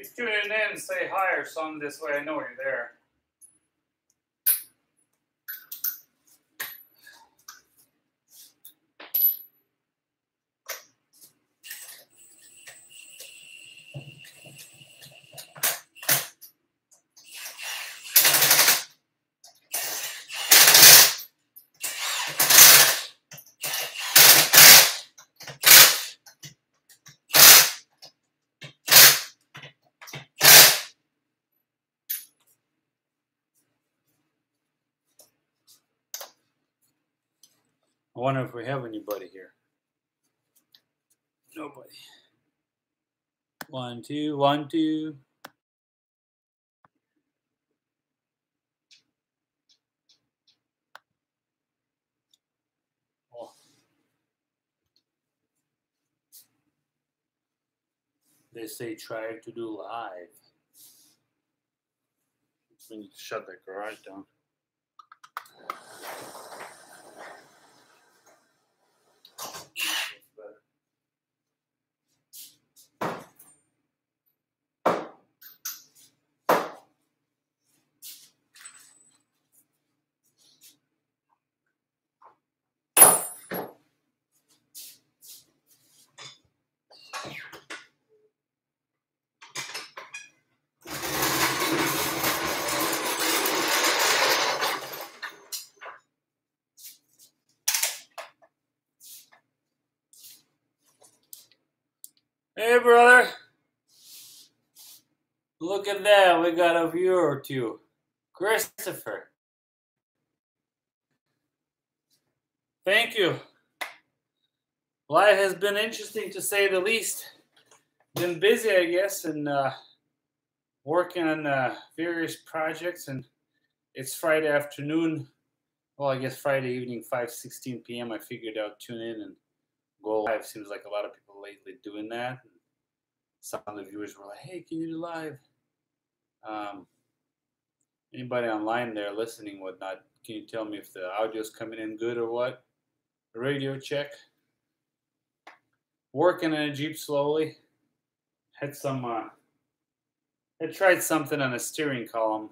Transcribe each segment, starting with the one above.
If you tune in, say hi or something this way, I know you're there. I wonder if we have anybody here. Nobody. 1, 2, 1, 2. Oh. They say try to do live. We need to shut that garage down. Hey, brother. Look at that. We got a viewer or two. Christopher. Thank you. Life has been interesting to say the least. Been busy, I guess, and working on various projects. And it's Friday afternoon. Well, I guess Friday evening, 5:16 p.m. I figured out tune in and go live. Seems like a lot of people lately doing that. Some of the viewers were like, hey, can you do live? Anybody online there listening, whatnot, can you tell me if the audio's coming in good or what? Radio check. Working in a Jeep slowly. Had tried something on a steering column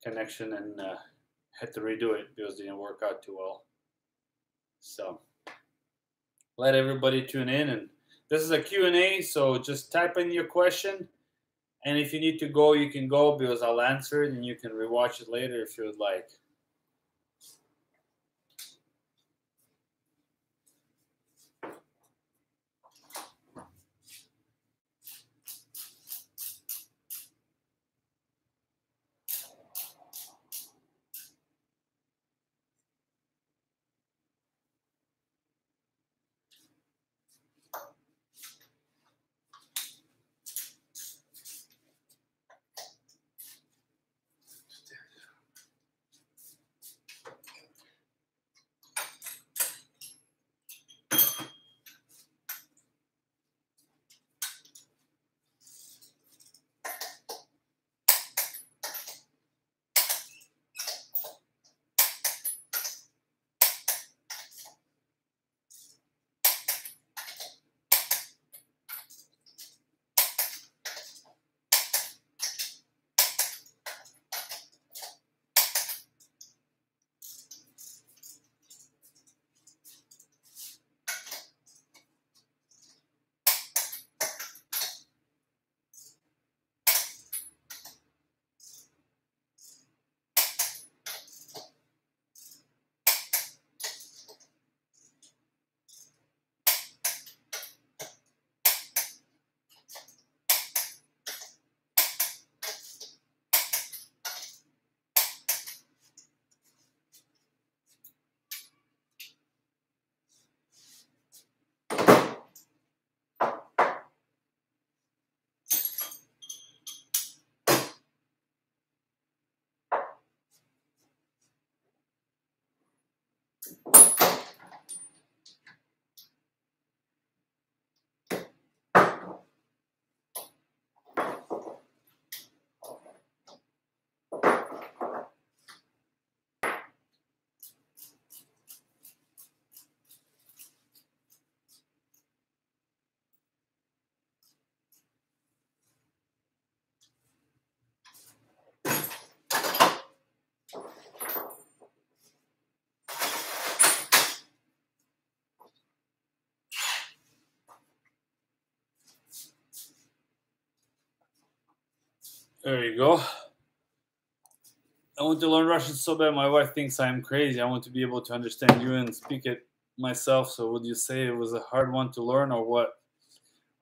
connection and had to redo it because it didn't work out too well. So let everybody tune in, and this is a Q&A, so just type in your question, and if you need to go, you can go because I'll answer it, and you can rewatch it later if you would like. There you go. I want to learn Russian so bad. My wife thinks I'm crazy. I want to be able to understand you and speak it myself. So would you say it was a hard one to learn or what?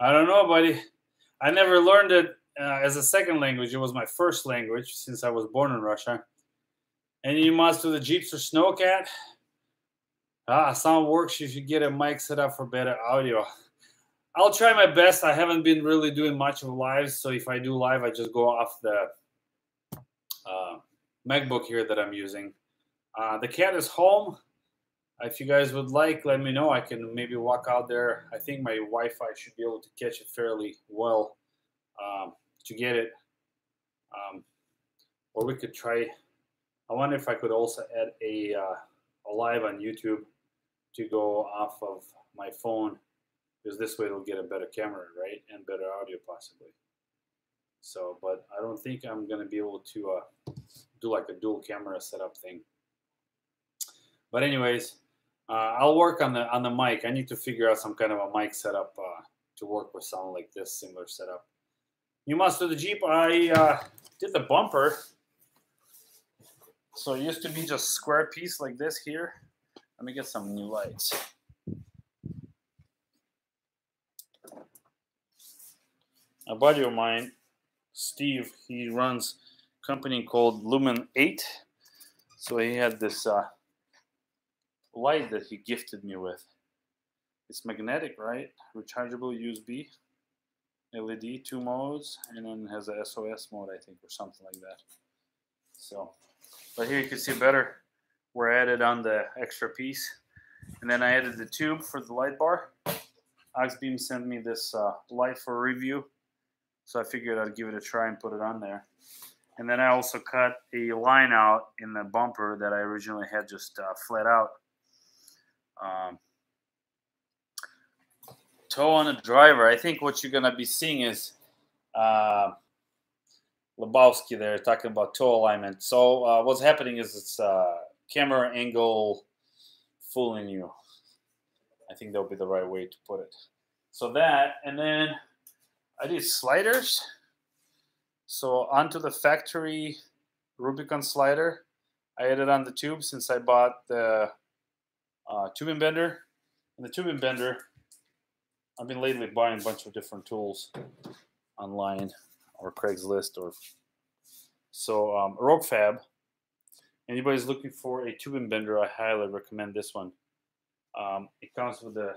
I don't know, buddy. I never learned it as a second language. It was my first language since I was born in Russia. Any mods to the Jeeps or Snowcat? Sound works. You should get a mic set up for better audio. I'll try my best. I haven't been really doing much of lives, so if I do live, I just go off the MacBook here that I'm using. The cat is home. If you guys would like, let me know. I can maybe walk out there. I think my Wi-Fi should be able to catch it fairly well to get it. Or we could try. I wonder if I could also add a live on YouTube to go off of my phone, because this way it'll get a better camera, right, and better audio possibly. So, but I don't think I'm gonna be able to do like a dual camera setup thing. But anyways, I'll work on the mic. I need to figure out some kind of a mic setup to work with something like this similar setup. New mods to the Jeep. I did the bumper. So it used to be just square piece like this here. Let me get some new lights. A buddy of mine, Steve, he runs a company called Lumen 8. So he had this light that he gifted me with. It's magnetic, right? Rechargeable USB, LED, 2 modes, and then has a SOS mode, I think, or something like that. So, but here you can see better where I added on the extra piece. And then I added the tube for the light bar. Oxbeam sent me this light for review, so I figured I'd give it a try and put it on there. And then I also cut a line out in the bumper that I originally had just flat out. Toe on a driver. I think what you're going to be seeing is Lebowski there talking about toe alignment. So what's happening is it's camera angle fooling you. I think that'll be the right way to put it. So that, and then I did sliders. So onto the factory Rubicon slider, I added on the tube since I bought the tubing bender. And the tubing bender, I've been lately buying a bunch of different tools online or Craigslist or so. Rogue Fab. Anybody's looking for a tubing bender, I highly recommend this one. It comes with a,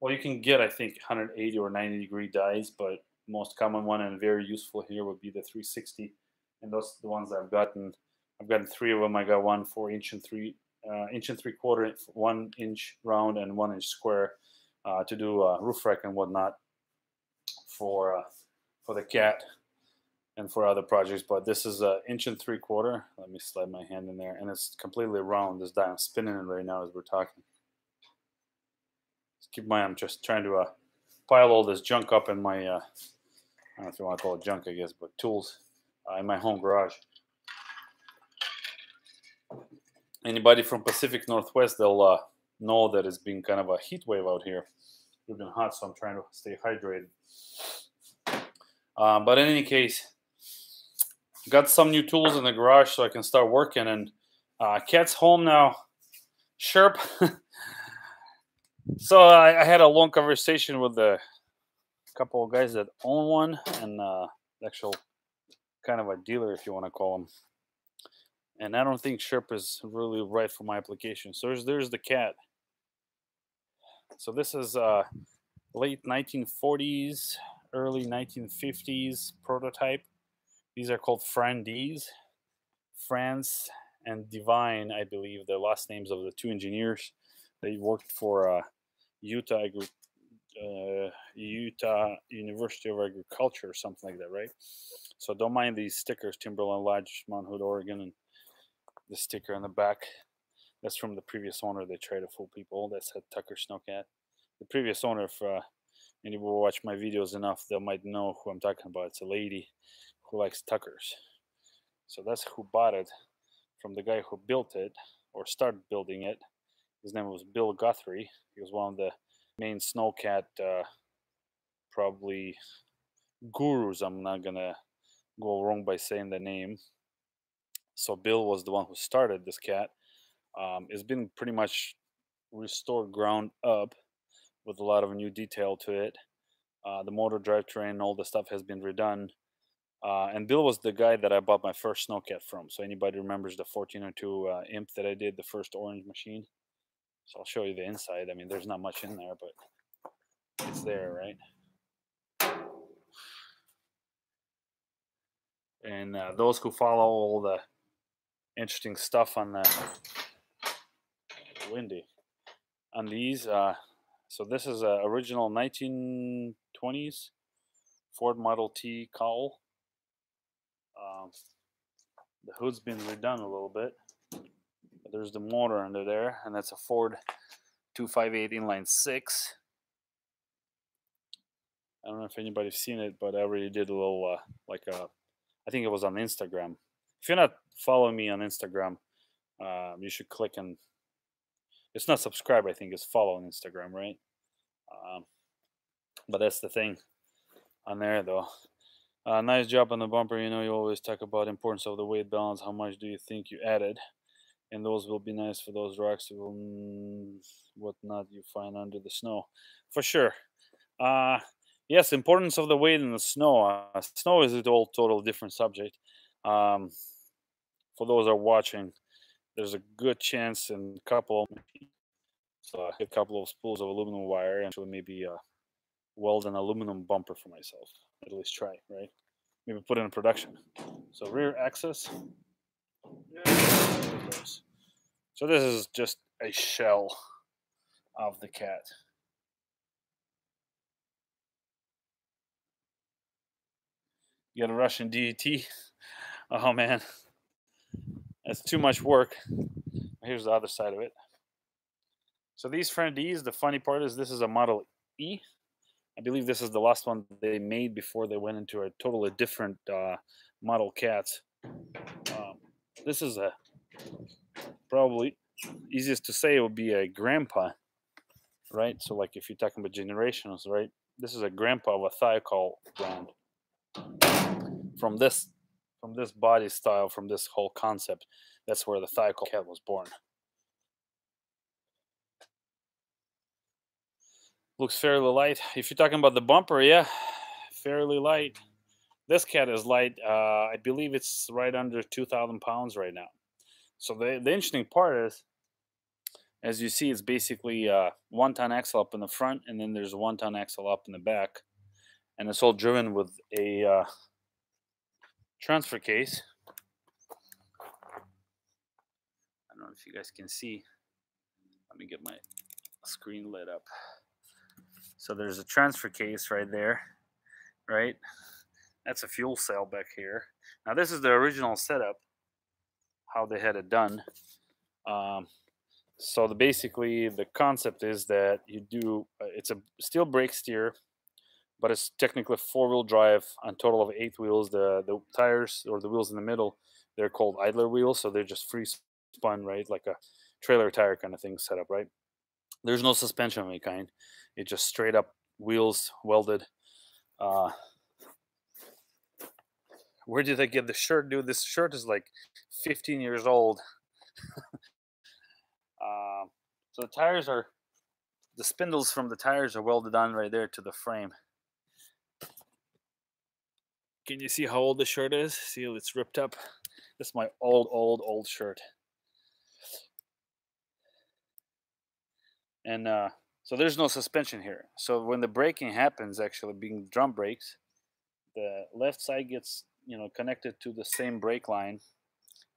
well, you can get, I think, 180 or 90 degree dies, but most common one and very useful here would be the 360. And those are the ones I've gotten. I've gotten 3 of them. I got one for inch and 3/4, 1 inch round and 1 inch square to do roof rack and whatnot for the cat and for other projects. But this is 1 inch and 3/4. Let me slide my hand in there, and it's completely round. This die, I'm spinning it right now as we're talking. Keep in mind, I'm just trying to pile all this junk up in my, I don't know if you want to call it junk, I guess, but tools in my home garage. Anybody from Pacific Northwest, they'll know that it's been kind of a heat wave out here. It's been hot, so I'm trying to stay hydrated. But in any case, got some new tools in the garage so I can start working. And Cat's home now. Sherp. So I had a long conversation with a couple of guys that own one and actual kind of a dealer, if you want to call them. And I don't think Sherp is really right for my application. So there's the cat. So this is late 1940s, early 1950s prototype. These are called Frandes. France and Divine, I believe, the last names of the 2 engineers. They worked for Utah University of Agriculture or something like that, right? So don't mind these stickers, Timberland Lodge, Mount Hood, Oregon, and the sticker on the back. That's from the previous owner. They try to fool people. That's a Tucker Snowcat. The previous owner, if anybody will watch my videos enough, they might know who I'm talking about. It's a lady who likes Tuckers. So that's who bought it from the guy who built it or started building it. His name was Bill Guthrie. He was one of the main snowcat probably gurus. I'm not gonna go wrong by saying the name. So Bill was the one who started this cat. It's been pretty much restored ground up with a lot of new detail to it. The motor, drivetrain, all the stuff has been redone. And Bill was the guy that I bought my first snowcat from. So anybody remembers the 1402 Imp that I did, the first orange machine? So I'll show you the inside. I mean, there's not much in there, but it's there, right? And those who follow all the interesting stuff on the windy on these, so this is a original 1920s Ford Model T cowl. The hood's been redone a little bit. But there's the motor under there, and that's a Ford 258 inline 6. I don't know if anybody's seen it, but I already did a little I think it was on Instagram. If you're not following me on Instagram, you should click and it's not subscribe. I think it's follow on Instagram, right? But that's the thing on there, though. Nice job on the bumper. You know, you always talk about importance of the weight balance. How much do you think you added? And those will be nice for those rocks, whatnot you find under the snow, for sure. Yes, importance of the weight in the snow. Snow is a total different subject. For those who are watching, there's a good chance in a couple of spools of aluminum wire and so maybe weld an aluminum bumper for myself. At least try, right? Maybe put it in production. So rear axis. So this is just a shell of the cat. You got a Russian DET. Oh man, that's too much work. Here's the other side of it. So these front E's, the funny part is this is a Model E. I believe this is the last one they made before they went into a totally different model cats. This is a probably easiest to say would be a grandpa, right? So like if you're talking about generations, right? This is a grandpa of a Thiokol brand. From this body style, from this whole concept, that's where the Thiokol cat was born. Looks fairly light. If you're talking about the bumper, yeah, fairly light. This cat is light. I believe it's right under 2,000 pounds right now. So the interesting part is, as you see, it's basically 1-ton axle up in the front, and then there's a 1-ton axle up in the back, and it's all driven with a transfer case. I don't know if you guys can see. Let me get my screen lit up. So there's a transfer case right there, right? That's a fuel cell back here. Now this is the original setup, how they had it done. So basically the concept is that you do, it's a steel brake steer, but it's technically 4-wheel drive on total of 8 wheels. The tires or the wheels in the middle, they're called idler wheels, so they're just free spun, right? Like a trailer tire kind of thing set up, right? There's no suspension of any kind. It's just straight up wheels welded. Where did I get the shirt, dude? This shirt is like 15 years old. So the tires are, the spindles from the tires are welded on right there to the frame. Can you see how old the shirt is? See, it's ripped up. This is my old shirt. And so there's no suspension here. So when the braking happens, actually being drum brakes, the left side gets, you know, connected to the same brake line,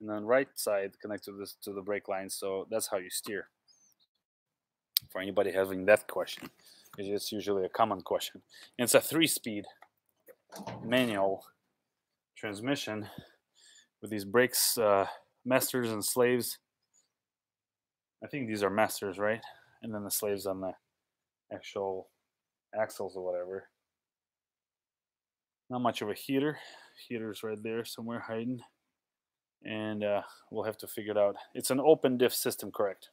and then right side connected to the brake line. So that's how you steer. For anybody having that question, because it's usually a common question. And it's a 3-speed manual transmission with these brakes, masters and slaves. I think these are masters, right? And then the slaves on the actual axles or whatever. Not much of a heater. Heater's right there somewhere hiding. And we'll have to figure it out. It's an open diff system, correct?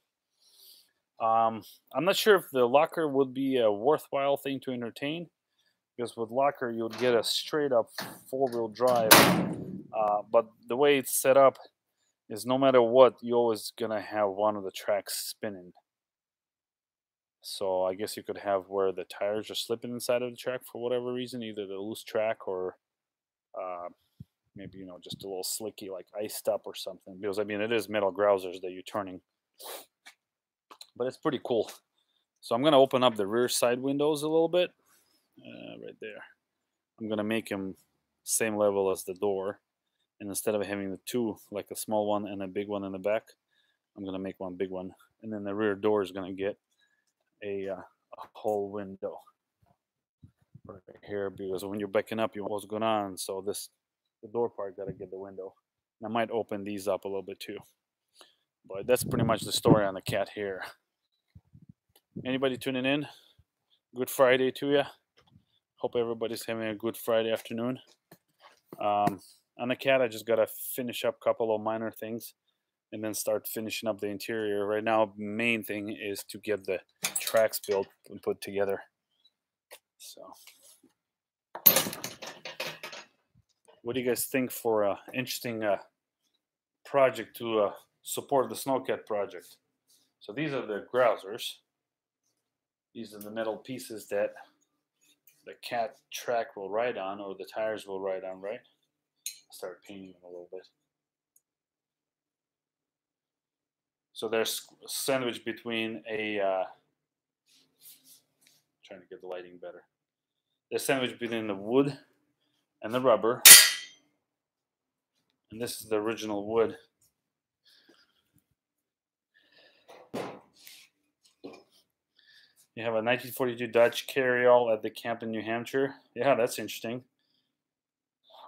I'm not sure if the locker would be a worthwhile thing to entertain, because with locker you'll get a straight up 4-wheel drive, but the way it's set up is no matter what, you're always gonna have one of the tracks spinning. So I guess you could have where the tires are slipping inside of the track for whatever reason, either the loose track or uh, maybe just a little slicky like iced up or something. Because I mean it is metal grousers that you're turning, but it's pretty cool. So I'm gonna open up the rear side windows a little bit, right there. I'm gonna make them same level as the door, and instead of having the two, like a small one and a big one in the back, I'm gonna make one big one, and then the rear door is gonna get a whole window right here, because when you're backing up, you know what's going on. So the door part gotta get the window. And I might open these up a little bit too, but that's pretty much the story on the cat here. Anybody tuning in? Good Friday to you. Hope everybody's having a good Friday afternoon. On the cat, I just gotta finish up a couple of minor things and then start finishing up the interior. Right now, main thing is to get the tracks built and put together. So, what do you guys think for an interesting project to support the Snowcat project? So these are the grousers. These are the metal pieces that the cat track will ride on, or the tires will ride on, right? Start painting them a little bit. So they're sandwiched between a trying to get the lighting better. They're sandwiched between the wood and the rubber, and this is the original wood. You have a 1942 Dodge Carryall at the camp in New Hampshire. Yeah, that's interesting.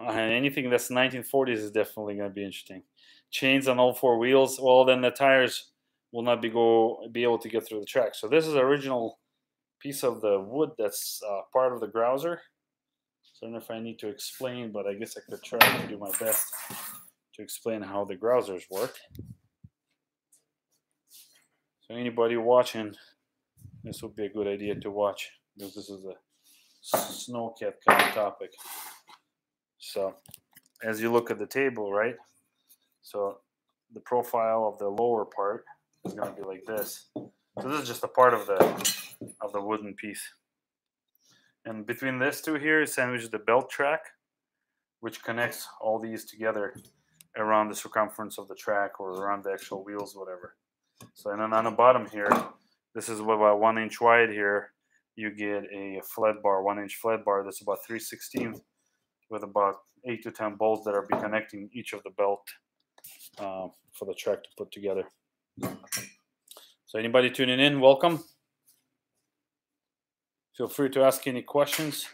Anything that's 1940s is definitely going to be interesting. Chains on all four wheels. Well, then the tires will not be able to get through the track. So this is the original piece of the wood that's part of the grouser. So I don't know if I need to explain, but I guess I could try to do my best to explain how the grousers work. So anybody watching, this would be a good idea to watch, because this is a Snowcat kind of topic. So as you look at the table, right? So the profile of the lower part is going to be like this. So this is just a part of the wooden piece. And between this two here is sandwiched the belt track, which connects all these together around the circumference of the track or around the actual wheels, whatever. So and then on the bottom here, this is about 1 inch wide here. You get a flat bar, 1 inch flat bar that's about 3/16 with about 8 to 10 bolts that are be connecting each of the belt for the track to put together. So anybody tuning in, welcome. Feel free to ask any questions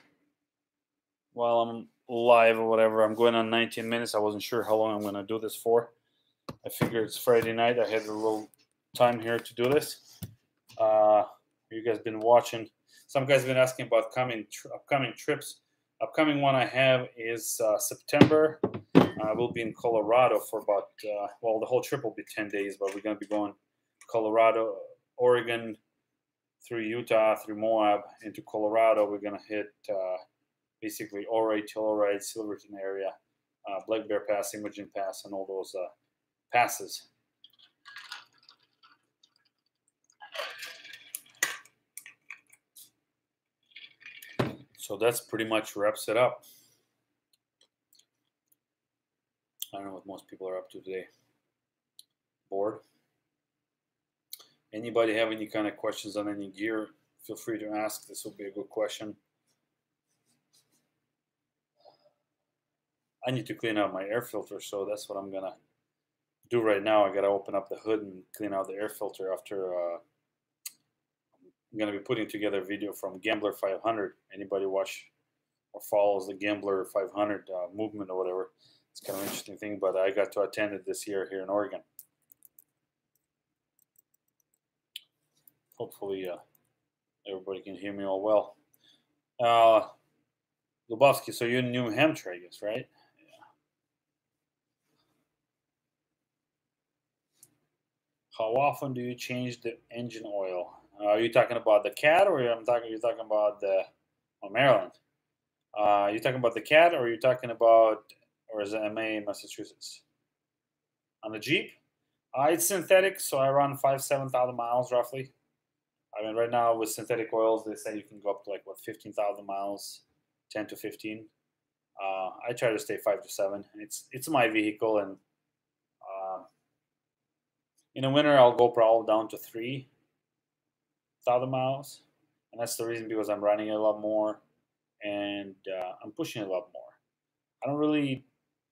while I'm live or whatever. I'm going on 19 minutes. I wasn't sure how long I'm going to do this for. I figured it's Friday night. I had a little time here to do this. You guys been watching. Some guys have been asking about upcoming trips. Upcoming one I have is September. We'll be in Colorado for about, well, the whole trip will be 10 days, but we're going to be going Colorado, Oregon, through Utah, through Moab, into Colorado. We're going to hit basically Ori, Telluride, Silverton area, Black Bear Pass, Imogen Pass, and all those passes. So that's pretty much wraps it up. I don't know what most people are up to today. Bored? Anybody have any kind of questions on any gear? Feel free to ask. This will be a good question. I need to clean out my air filter, so that's what I'm gonna do right now. I gotta open up the hood and clean out the air filter after I'm gonna be putting together a video from Gambler 500. Anybody watch or follows the Gambler 500 movement or whatever? It's kind of an interesting thing, but I got to attend it this year here in Oregon. Hopefully everybody can hear me all well. Lubovsky, so you're in New Hampshire, I guess, right? Yeah. How often do you change the engine oil? Are you talking about the cat, or you're talking about the Maryland? You talking about the Cat, or you talking about, or is it MA in Massachusetts? On the Jeep? It's synthetic, so I run 7,000 miles roughly. I mean, right now with synthetic oils, they say you can go up to like what 15,000 miles, 10 to 15. I try to stay 5 to 7. It's my vehicle, and uh, in the winter I'll go probably down to 3,000 miles, and that's the reason because I'm running a lot more, and I'm pushing a lot more. I don't really.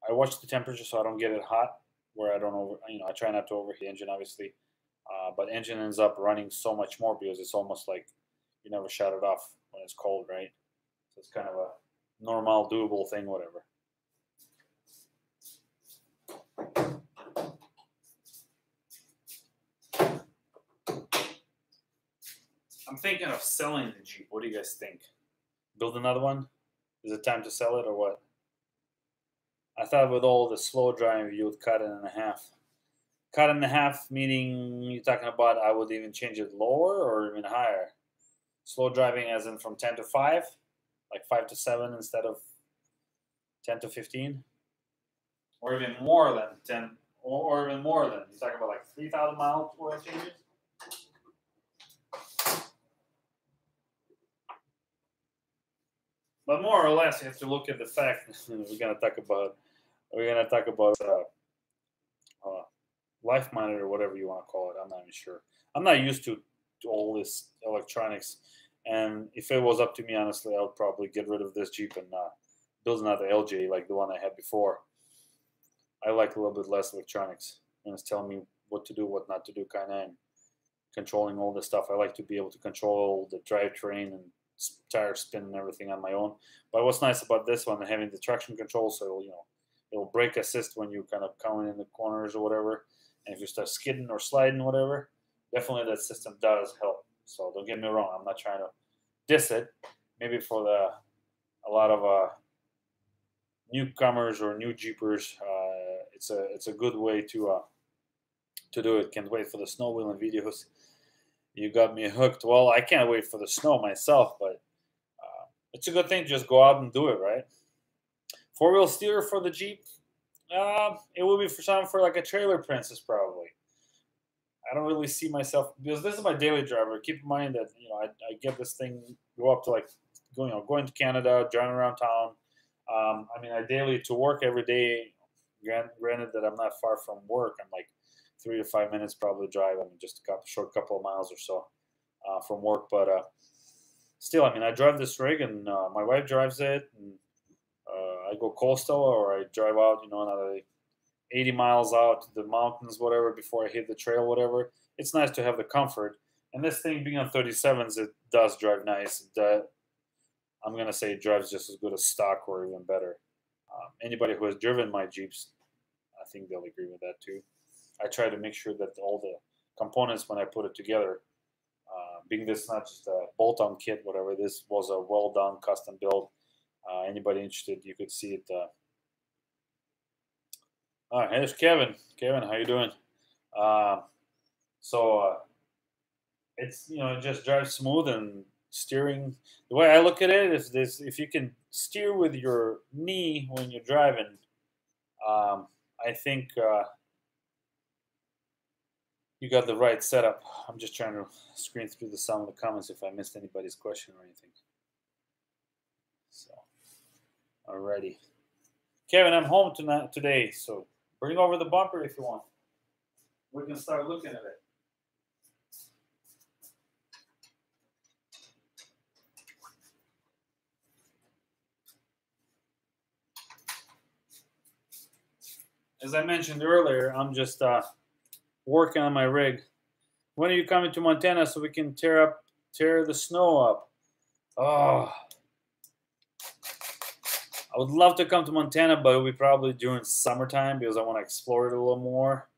I watch the temperature so I don't get it hot, where I don't over. I try not to overheat the engine, obviously, but engine ends up running so much more because it's almost like you never shut it off when it's cold, right? So it's kind of a normal, doable thing, whatever. I'm thinking of selling the Jeep. What do you guys think? Build another one? Is it time to sell it or what? I thought with all the slow driving, you would cut it in half. Cut in half, meaning you're talking about I would even change it lower or even higher. Slow driving, as in from 10 to 5, like 5 to 7 instead of 10 to 15, or even more than 10, or even more than you're talking about like 3,000 miles worth of changes. But more or less, you have to look at the fact we're gonna talk about uh, life monitor, whatever you want to call it. I'm not even sure. I'm not used to all this electronics, and if it was up to me, honestly, I would probably get rid of this Jeep and build another LJ like the one I had before. I like a little bit less electronics, and it's telling me what to do, what not to do, kind of, and controlling all this stuff. I like to be able to control the drivetrain and tire spin and everything on my own. But what's nice about this one, having the traction control, so it'll brake assist when you kind of come in the corners or whatever. And if you start skidding or sliding, whatever, definitely that system does help. So don't get me wrong, I'm not trying to diss it. Maybe for a lot of newcomers or new Jeepers, it's a good way to do it. Can't wait for the snow wheeling videos. You got me hooked. Well, I can't wait for the snow myself, but it's a good thing to just go out and do it, right? Four-wheel steer for the Jeep. It will be for something for like a trailer princess, probably. I don't really see myself because this is my daily driver. Keep in mind that I get this thing go up to like going to Canada, driving around town. I mean, I daily to work every day. Granted that I'm not far from work. I'm like 3 to 5 minutes probably drive. I mean, just a short couple of miles or so from work. But still, I mean, I drive this rig, and my wife drives it, and I go coastal or I drive out, another 80 miles out to the mountains, whatever, before I hit the trail, whatever. It's nice to have the comfort. And this thing being on 37s, it does drive nice. I'm going to say it drives just as good as stock or even better. Anybody who has driven my Jeeps, I think they'll agree with that too. I try to make sure that all the components, when I put it together, being this not just a bolt-on kit, whatever, this was a well-done custom build. Anybody interested, you could see it. All right, here's Kevin. Kevin, how you doing? So it's it just drives smooth, and steering. The way I look at it is this: if you can steer with your knee when you're driving, I think you got the right setup. I'm just trying to screen through some of the comments if I missed anybody's question or anything. So, alrighty, Kevin, I'm home today, so bring over the bumper if you want. We can start looking at it. As I mentioned earlier, I'm just working on my rig. When are you coming to Montana so we can tear the snow up? Oh, I would love to come to Montana, but it'll be probably during summertime because I want to explore it a little more.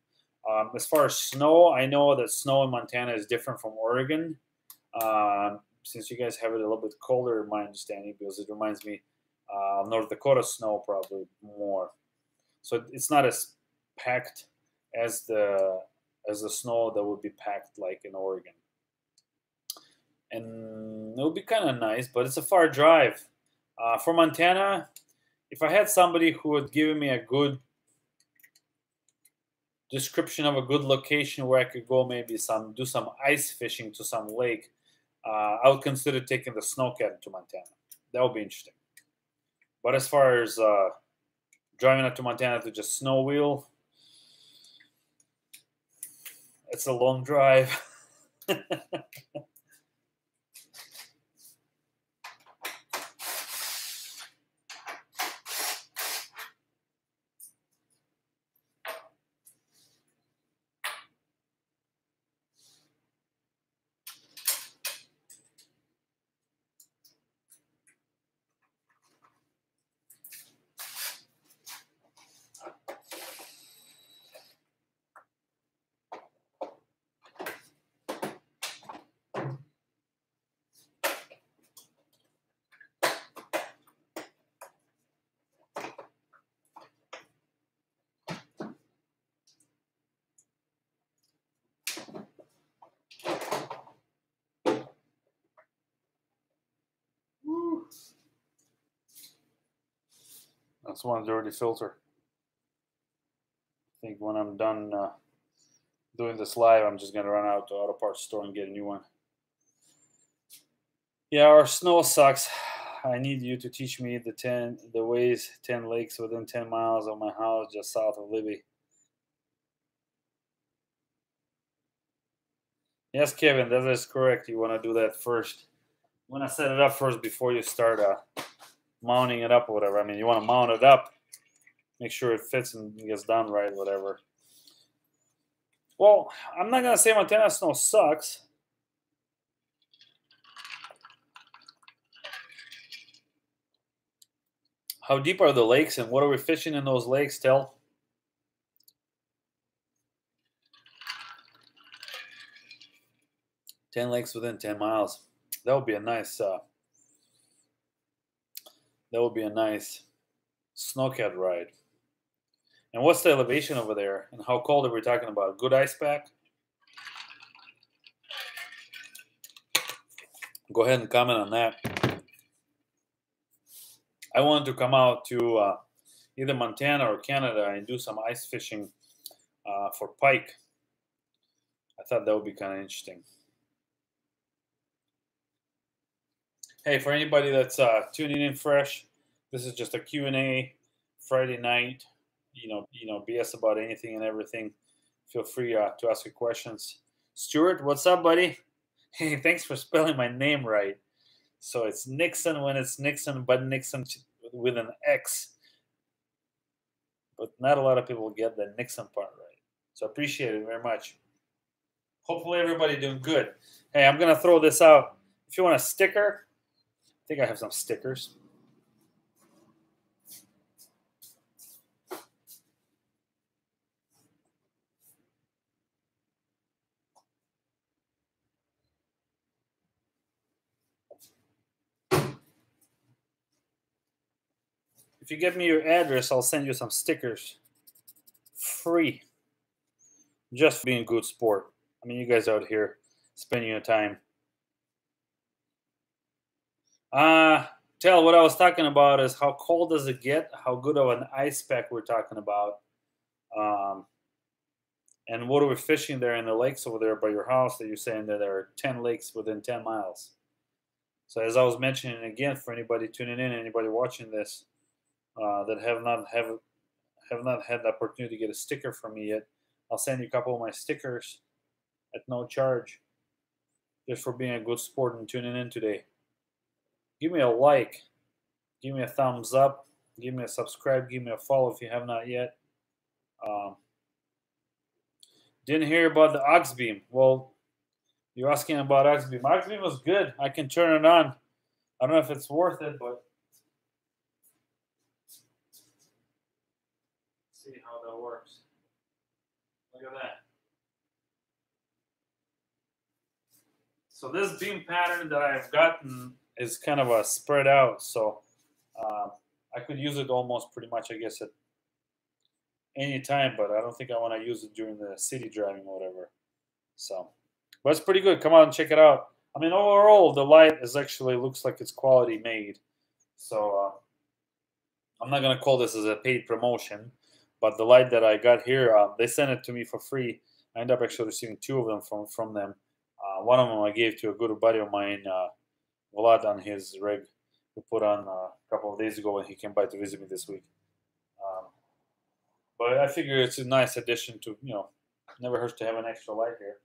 As far as snow, I know that snow in Montana is different from Oregon. Since you guys have it a little bit colder, in my understanding, because it reminds me of North Dakota snow probably more. So it's not as packed as the snow that would be packed like in Oregon. And it would be kind of nice, but it's a far drive. For Montana, if I had somebody who would give me a good description of a good location where I could go, maybe do some ice fishing to some lake, I would consider taking the snowcat to Montana. That would be interesting. But as far as driving up to Montana to just snow wheel, it's a long drive. That's one dirty filter. I think when I'm done doing this live, I'm just gonna run out to auto parts store and get a new one. Yeah, our snow sucks. I need you to teach me the ways 10 lakes within 10 miles of my house, just south of Libby. Yes, Kevin, that is correct. You want to do that first. You want to set it up first before you start mounting it up or whatever. I mean, you want to mount it up, make sure it fits and gets done right, whatever. Well, I'm not going to say Montana snow sucks. How deep are the lakes and what are we fishing in those lakes, Tell? Ten lakes within 10 miles. That would be a nice snowcat ride. And what's the elevation over there? And how cold are we talking about? Good ice pack? Go ahead and comment on that. I wanted to come out to either Montana or Canada and do some ice fishing for pike. I thought that would be kind of interesting. Hey, for anybody that's tuning in fresh, this is just a Q&A Friday night. You know, BS about anything and everything. Feel free to ask your questions. Stuart, what's up, buddy? Hey, thanks for spelling my name right. So it's Nikson when it's Nikson, but Nikson with an X. But not a lot of people get the Nikson part right. So I appreciate it very much. Hopefully everybody doing good. Hey, I'm going to throw this out. If you want a sticker, I think I have some stickers. If you give me your address, I'll send you some stickers. Free. Just for being a good sport. I mean, you guys out here spending your time. Tell, what I was talking about is how cold does it get? How good of an ice pack we're talking about. And what are we fishing there in the lakes over there by your house that you're saying that there are 10 lakes within 10 miles? So as I was mentioning again, for anybody tuning in, anybody watching this, that have not had the opportunity to get a sticker from me yet, I'll send you a couple of my stickers at no charge, just for being a good sport and tuning in today. Give me a like, give me a thumbs up, give me a subscribe, give me a follow if you have not yet. Didn't hear about the aux beam. Well, you're asking about aux beam. Aux beam was good. I can turn it on. I don't know if it's worth it, but see how that works. Look at that. So this beam pattern that I've gotten is kind of a spread out. So I could use it almost pretty much, I guess, at any time, but I don't think I want to use it during the city driving or whatever. So, but it's pretty good. Come on and check it out. I mean, overall, the light is actually looks like it's quality made. So I'm not gonna call this as a paid promotion, but the light that I got here, they sent it to me for free. I ended up actually receiving two of them from them. One of them I gave to a good buddy of mine, Vlad, on his rig, who put on a couple of days ago when he came by to visit me this week. Um, but I figure it's a nice addition to, never hurts to have an extra light here.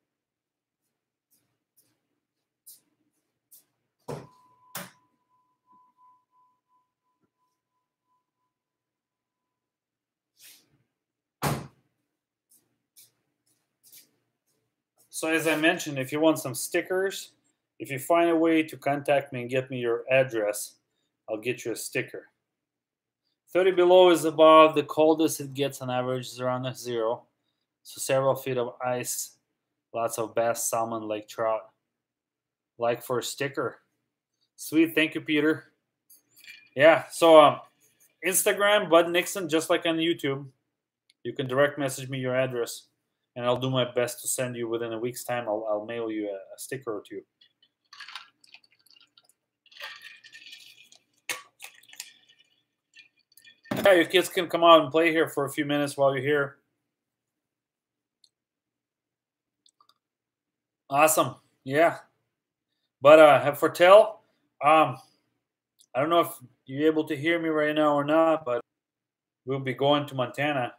So as I mentioned, if you want some stickers, if you find a way to contact me and get me your address, I'll get you a sticker. 30 below is about the coldest it gets on average, is around 0. So several feet of ice, lots of bass, salmon, lake trout. Like for a sticker. Sweet, thank you, Peter. Yeah, so Instagram, Bud Nikson, just like on YouTube. You can direct message me your address, and I'll do my best to send you within a week's time. I'll mail you a sticker or two. Yeah, your kids can come out and play here for a few minutes while you're here. Awesome. Yeah. But for Tell, I don't know if you're able to hear me right now or not, but we'll be going to Montana.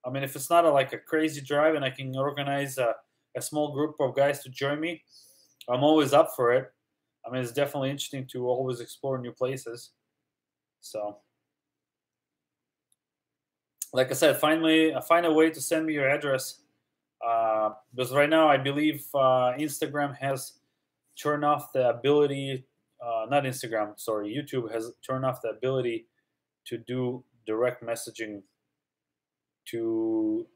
I mean, if it's not like a crazy drive and I can organize a small group of guys to join me, I'm always up for it. I mean, it's definitely interesting to always explore new places. So, like I said, find a way to send me your address. Because right now, I believe Instagram has turned off the ability. Not Instagram, sorry. YouTube has turned off the ability to do direct messaging to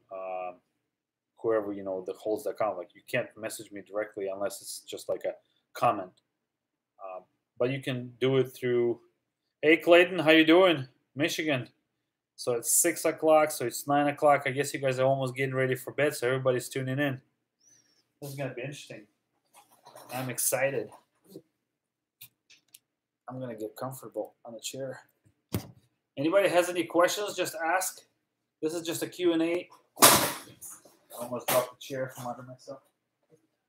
whoever that holds the account. Like, you can't message me directly unless it's just like a comment. But you can do it through. Hey Clayton, how you doing? Michigan. So it's 6 o'clock. So it's 9 o'clock. I guess you guys are almost getting ready for bed. So everybody's tuning in. This is gonna be interesting. I'm excited. I'm gonna get comfortable on the chair. Anybody has any questions? Just ask. This is just a Q&A. I almost dropped the chair from under myself.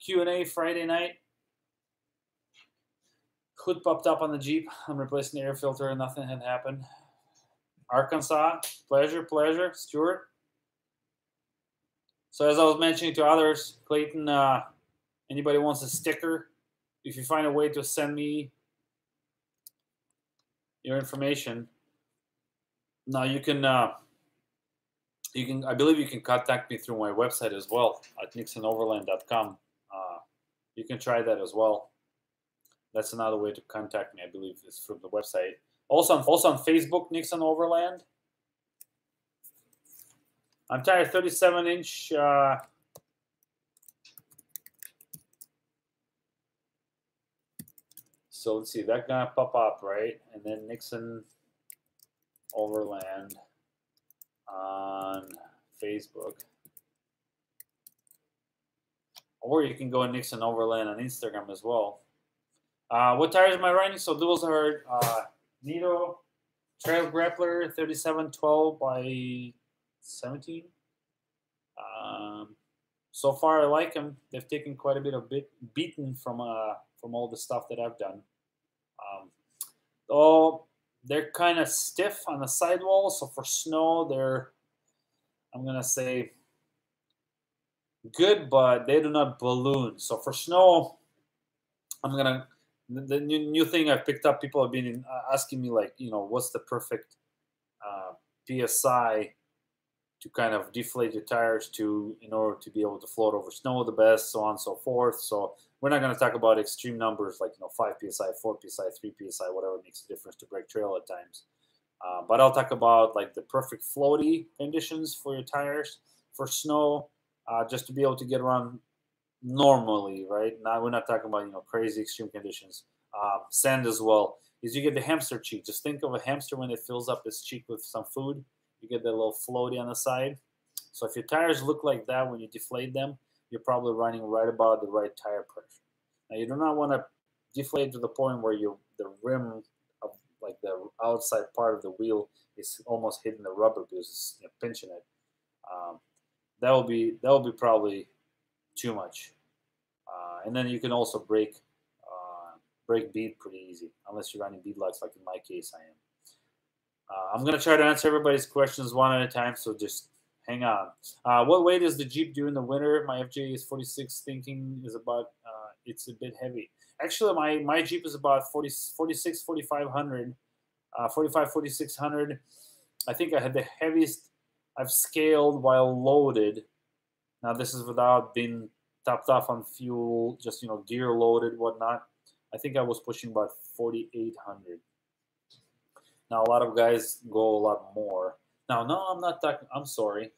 Q&A Friday night. Hood popped up on the Jeep. I'm replacing the air filter and nothing had happened. Arkansas, pleasure. Stuart. So as I was mentioning to others, Clayton, anybody wants a sticker, if you find a way to send me your information, now you can, I believe you can contact me through my website as well at nixonoverland.com. You can try that as well. That's another way to contact me, I believe, is from the website. Also on Facebook, Nikson Overland. I'm tired 37-inch. So let's see, that gonna pop up, right? And then Nikson Overland on Facebook. Or you can go Nikson Overland on Instagram as well. What tires am I running? So those are Nito Trail Grappler 3712 by 17. So far, I like them. They've taken quite a bit of beaten from all the stuff that I've done. Though they're kind of stiff on the sidewall, so for snow, they're, I'm gonna say, good, but they do not balloon. So for snow, the new thing I've picked up, people have been asking me, like, what's the perfect PSI to kind of deflate your tires in order to be able to float over snow the best, so on and so forth. So we're not going to talk about extreme numbers like 5 psi, 4 psi, 3 psi, whatever makes a difference to break trail at times. But I'll talk about like the perfect floaty conditions for your tires for snow, just to be able to get around normally, right? Now we're not talking about crazy extreme conditions. Sand as well. Is you get the hamster cheek. Just think of a hamster when it fills up its cheek with some food. You get that little floaty on the side. So if your tires look like that when you deflate them, you're probably running right about the right tire pressure. Now you do not want to deflate to the point where the rim of like the outside part of the wheel is almost hitting the rubber because it's pinching it. Um, that will be probably too much. And then you can also break bead pretty easy, unless you're running bead locks, like in my case I am. I'm gonna try to answer everybody's questions one at a time, so just hang on. What weight is the Jeep do in the winter? My FJ is 46. Thinking is about it's a bit heavy. Actually, my Jeep is about 40, 46, 4500, 45, 4600. I think I had the heaviest I've scaled while loaded. Now this is without being topped off on fuel, just gear loaded, whatnot. I think I was pushing about 4800. Now a lot of guys go a lot more. Now, no, I'm not talking. I'm sorry.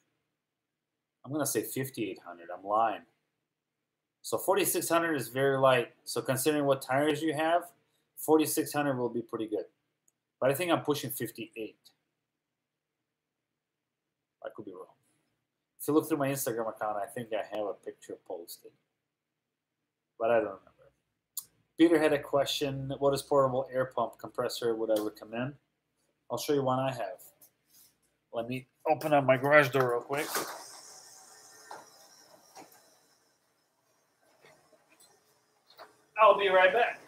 I'm gonna say 5800. I'm lying. So 4600 is very light. So considering what tires you have, 4600 will be pretty good. But I think I'm pushing 58. I could be wrong. If you look through my Instagram account, I think I have a picture posted. But I don't remember. Peter had a question. What is portable air pump compressor would I recommend? I'll show you one I have. Let me open up my garage door real quick. I'll be right back.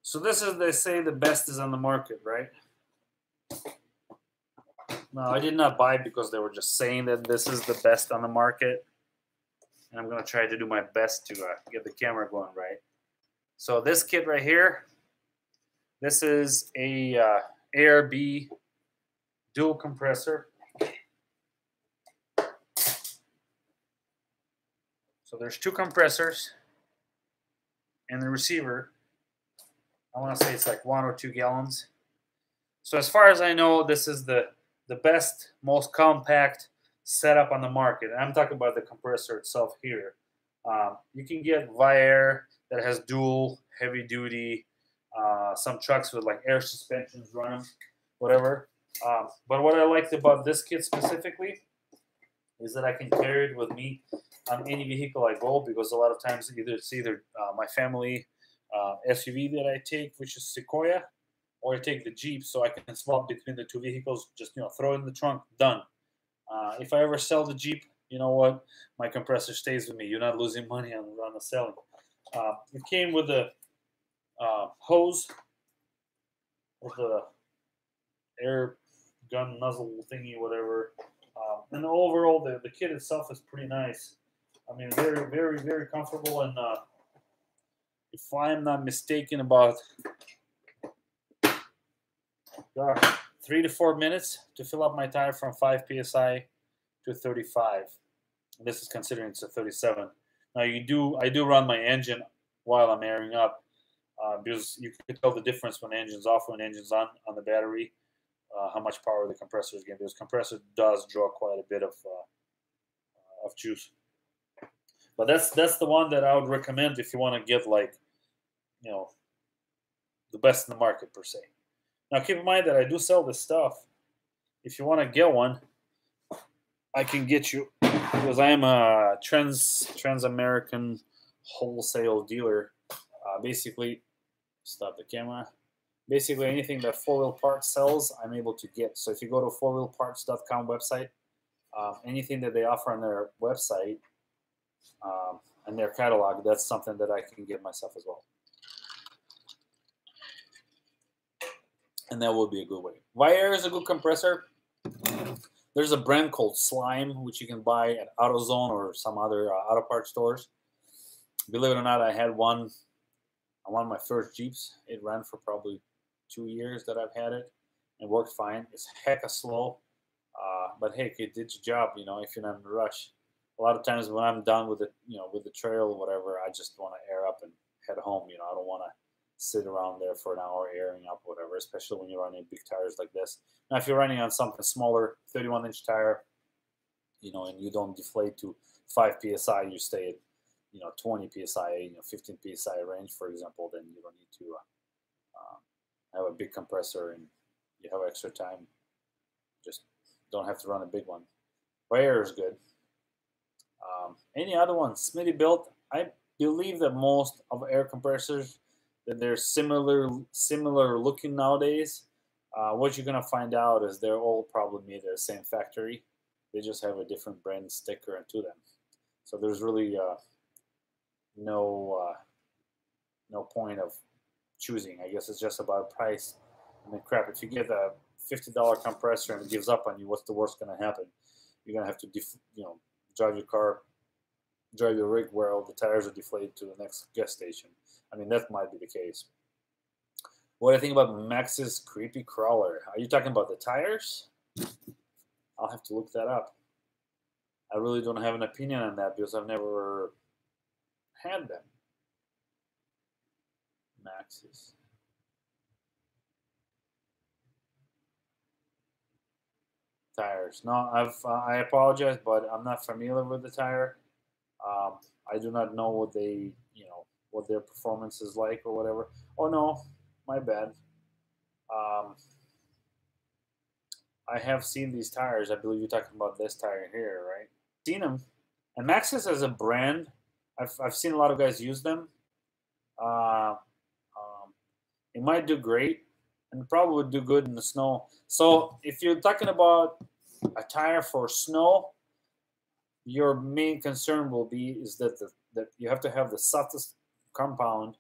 So this is, they say, the best is on the market, right? No, I did not buy it because they were just saying that this is the best on the market. And I'm going to try to do my best to get the camera going right. So this kit right here, this is a ARB dual compressor. So there's two compressors and the receiver. I want to say it's like 1 or 2 gallons. So as far as I know, this is the best, most compact setup on the market. And I'm talking about the compressor itself here. You can get Viair that has dual heavy duty, some trucks with like air suspensions running, whatever. But what I liked about this kit specifically is that I can carry it with me on any vehicle I go, because a lot of times it's either my family SUV that I take, which is Sequoia, or I take the Jeep, so I can swap between the two vehicles. Just throw it in the trunk, done. If I ever sell the Jeep, you know what? My compressor stays with me. You're not losing money on the selling. It came with a hose with the air gun nozzle thingy, whatever. And overall, the kit itself is pretty nice. I mean, very, very, very comfortable. And if I'm not mistaken, about 3 to 4 minutes to fill up my tire from 5 psi to 35. And this is considering it's a 37. Now I do run my engine while I'm airing up, because you can tell the difference when the engine's off, when the engine's on the battery, how much power the compressor is getting. This compressor does draw quite a bit of juice. But that's the one that I would recommend if you want to get, like, the best in the market per se. Now keep in mind that I do sell this stuff. If you want to get one, I can get you, because I am a trans-American wholesale dealer. Basically, stop the camera. Basically, anything that 4-wheel parts sells, I'm able to get. So if you go to 4wheelparts.com website, anything that they offer on their website and their catalog, that's something that I can get myself as well. And that will be a good way. Viair is a good compressor. There's a brand called Slime, which you can buy at AutoZone or some other auto parts stores. Believe it or not, I had one on one of my first Jeeps. It ran for probably 2 years that I've had it. It worked fine. It's hecka slow. But hey, it did your job, if you're not in a rush. A lot of times when I'm done with it, with the trail or whatever, I just want to air up and head home. I don't want to sit around there for an hour airing up, whatever, especially when you're running big tires like this. Now, if you're running on something smaller, 31-inch tire, you know, and you don't deflate to 5 psi, you stay at, you know, 20 psi, you know, 15 psi range, for example, then you don't need to have a big compressor and you have extra time. Just don't have to run a big one. Air is good. Any other ones? Smitty built. I believe that most of air compressors, that they're similar looking nowadays. What you're gonna find out is they're all probably made at the same factory. They just have a different brand sticker into them. So there's really no point of choosing. I guess it's just about price. I mean, crap, if you get a $50 compressor and it gives up on you, what's the worst going to happen? You're going to have to, drive your rig where all the tires are deflated to the next gas station. I mean, that might be the case. What do you think about Max's creepy crawler? Are you talking about the tires? I'll have to look that up. I really don't have an opinion on that because I've never had them. Max's. Tires. No, I apologize, but I'm not familiar with the tire. I do not know what they, what their performance is like or whatever. Oh no, my bad. I have seen these tires. I believe you're talking about this tire here, right? Seen them. And Maxxis as a brand, I've seen a lot of guys use them. It might do great, and probably would do good in the snow. So if you're talking about a tire for snow, your main concern will be is that that you have to have the softest compound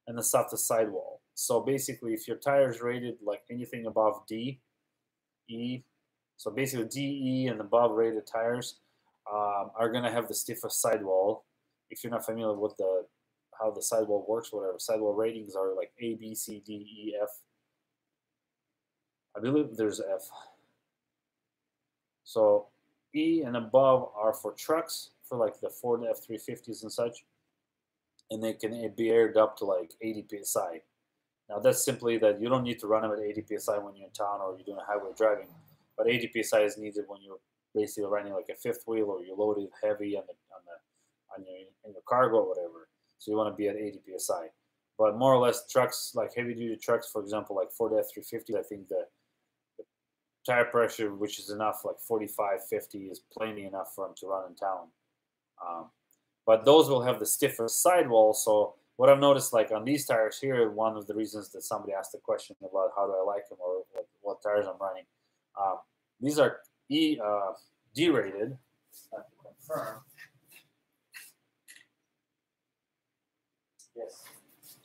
and the softest sidewall. So basically, if your tire is rated like anything above D, E, so basically D, E, and above rated tires are going to have the stiffest sidewall. If you're not familiar with how the sidewall works, whatever sidewall ratings are like A, B, C, D, E, F. I believe there's F. So E and above are for trucks, for like the Ford F-350s and such, and they can be aired up to like 80 psi. Now that's simply that you don't need to run them at 80 psi when you're in town or you're doing highway driving, but 80 psi is needed when you're basically running like a fifth wheel or you're loaded heavy on your cargo or whatever. So you want to be at 80 psi. But more or less trucks, like heavy duty trucks, for example, like Ford F-350, I think the tire pressure, which is enough, like 45, 50, is plenty enough for them to run in town. But those will have the stiffer sidewall. So what I've noticed, like on these tires here, one of the reasons that somebody asked the question about how do I like them or what tires I'm running, these are D rated. I have to confirm. Yes.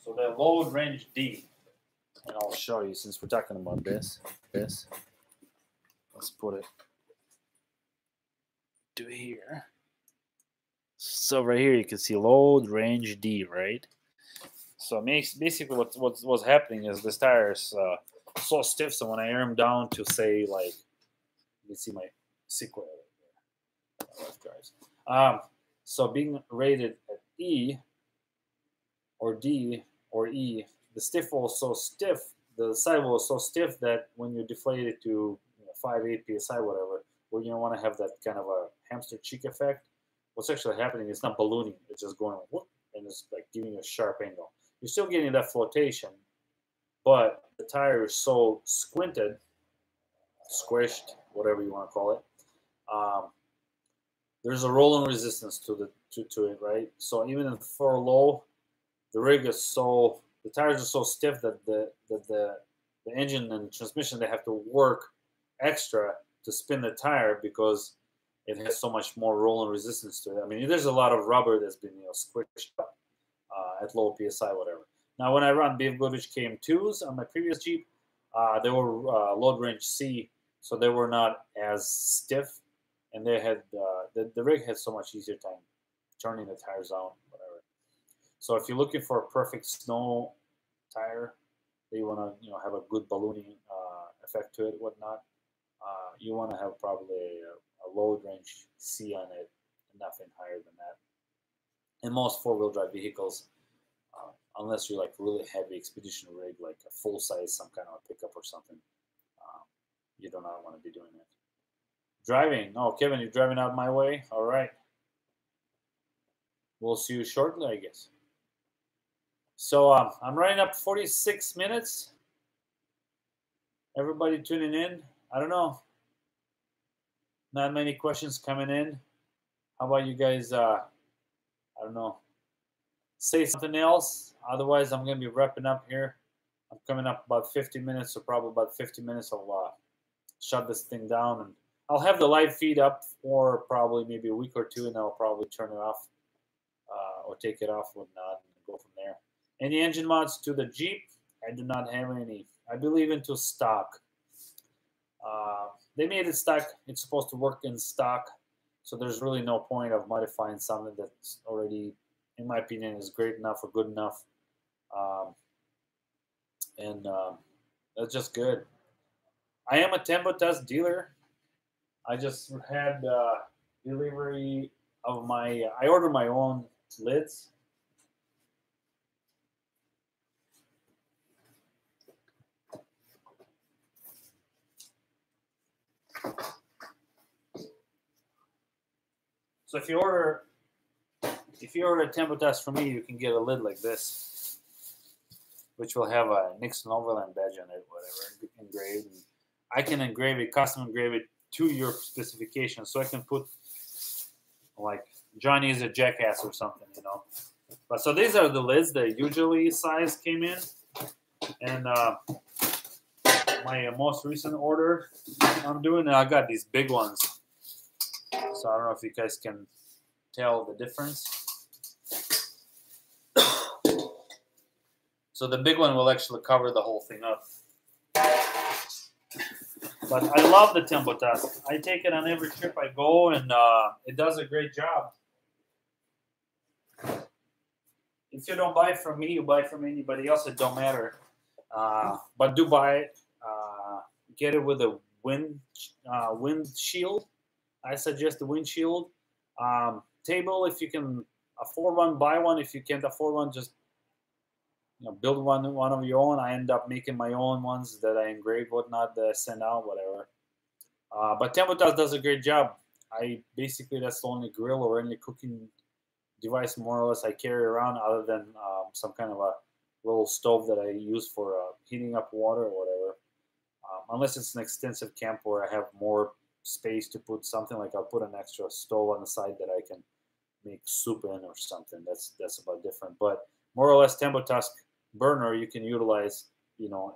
So they're load range D. And I'll show you since we're talking about this. Let's put it to here. So right here you can see load range D, right? So basically what's happening is this tire is so stiff. So when I air them down to say like, you can see my sequel right there. So being rated at E or D or E, the stiff wall is so stiff, the sidewall is so stiff that when you deflate it to 5, 8 psi, whatever, where you want to have that kind of a hamster cheek effect, what's actually happening is not ballooning, it's just going whoop, and it's like giving you a sharp angle. You're still getting that flotation, but the tire is so squinted, squished, whatever you want to call it. There's a rolling resistance to it, right? So even in for low, the rig is the tires are so stiff that the engine and transmission, they have to work extra to spin the tire because it has so much more rolling resistance to it. I mean, there's a lot of rubber that's been squished up at low psi, whatever. Now, when I run Beef Goodrich KM2s on my previous Jeep, they were load range C, so they were not as stiff, and they had the rig had so much easier time turning the tires out, whatever. So if you're looking for a perfect snow tire, that you want to have a good ballooning effect to it, whatnot, you want to have probably a load range C on it, and nothing higher than that. In most four-wheel drive vehicles, unless you're like really heavy expedition rig, like a full size, some kind of a pickup or something, you do not want to be doing it. Driving. Oh, Kevin, you're driving out my way? All right. We'll see you shortly, I guess. So I'm running up 46 minutes. Everybody tuning in. I don't know. Not many questions coming in. How about you guys? I don't know. Say something else. Otherwise, I'm going to be wrapping up here. I'm coming up about 50 minutes, so probably about 50 minutes. I'll shut this thing down, and I'll have the live feed up for probably maybe a week or two, and I'll probably turn it off or take it off, whatnot, and go from there. Any engine mods to the Jeep? I do not have any. I believe into stock. They made it stock. It's supposed to work in stock, so there's really no point of modifying something that's already, in my opinion, is great enough or good enough. And that's just good. I am a Tembo Test dealer. I just had delivery of my. I ordered my own lids. So if you order a Tembo Test from me, you can get a lid like this, which will have a Nikson Overland badge on it, whatever, engraved. And I can engrave it, custom engrave it to your specifications, so I can put like Johnny is a jackass or something, you know. But so these are the lids that usually size came in, and my most recent order I'm doing, I got these big ones. So I don't know if you guys can tell the difference. So the big one will actually cover the whole thing up. But I love the Tembo Task. I take it on every trip I go, and it does a great job. If you don't buy it from me, you buy it from anybody else, it don't matter. But do buy it. Get it with a windshield. I suggest the windshield. Table, if you can afford one, buy one. If you can't afford one, just build one of your own. I end up making my own ones that I engrave, whatnot, that I send out, whatever. But Tembo does a great job. Basically, that's the only grill or any cooking device, more or less, I carry around, other than some kind of a little stove that I use for heating up water or whatever. Unless it's an extensive camp where I have more space to put something, like I'll put an extra stove on the side that I can make soup in or something. That's about different. But more or less, Tembo Tusk burner you can utilize,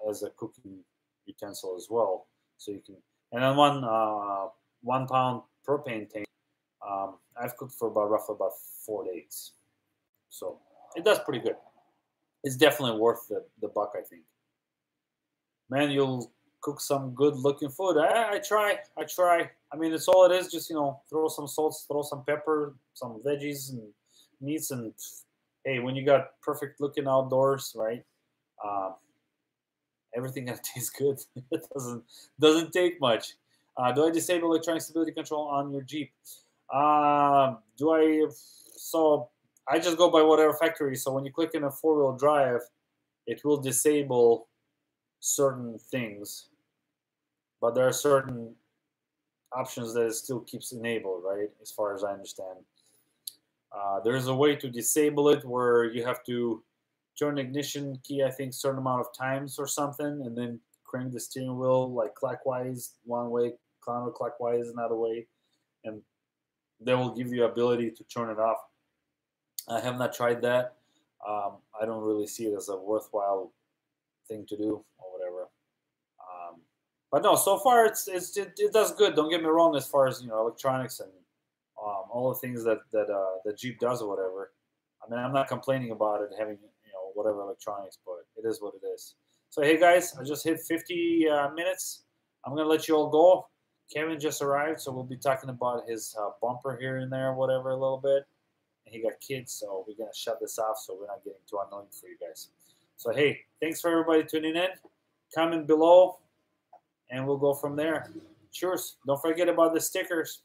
as a cooking utensil as well. So you can, and then 1 pound propane tank. I've cooked for roughly about 4 days, so it does pretty good. It's definitely worth the buck, I think. Man, you'll cook some good looking food. I try. I mean, it's all it is. Just throw some salt, throw some pepper, some veggies and meats, and hey, when you got perfect looking outdoors, right? Everything that tastes good. It doesn't take much. Do I disable electronic stability control on your Jeep? Do I? So I just go by whatever factory. So when you click in a 4-wheel drive, it will disable certain things, but there are certain options that it still keeps enabled, right? As far as I understand, there's a way to disable it where you have to turn the ignition key, I think, certain amount of times or something, and then crank the steering wheel like clockwise one way, counterclockwise another way, and that will give you ability to turn it off. I have not tried that. I don't really see it as a worthwhile thing to do or whatever. But no, so far it does good. Don't get me wrong, as far as electronics and all the things that the Jeep does or whatever. I mean, I'm not complaining about it having whatever electronics, but it is what it is. So hey guys, I just hit 50 minutes. I'm gonna let you all go. Kevin just arrived, so we'll be talking about his bumper here and there, whatever, a little bit. And he got kids, so we're gonna shut this off so we're not getting too annoying for you guys. So hey, thanks for everybody tuning in. Comment below, and we'll go from there. Cheers. Don't forget about the stickers.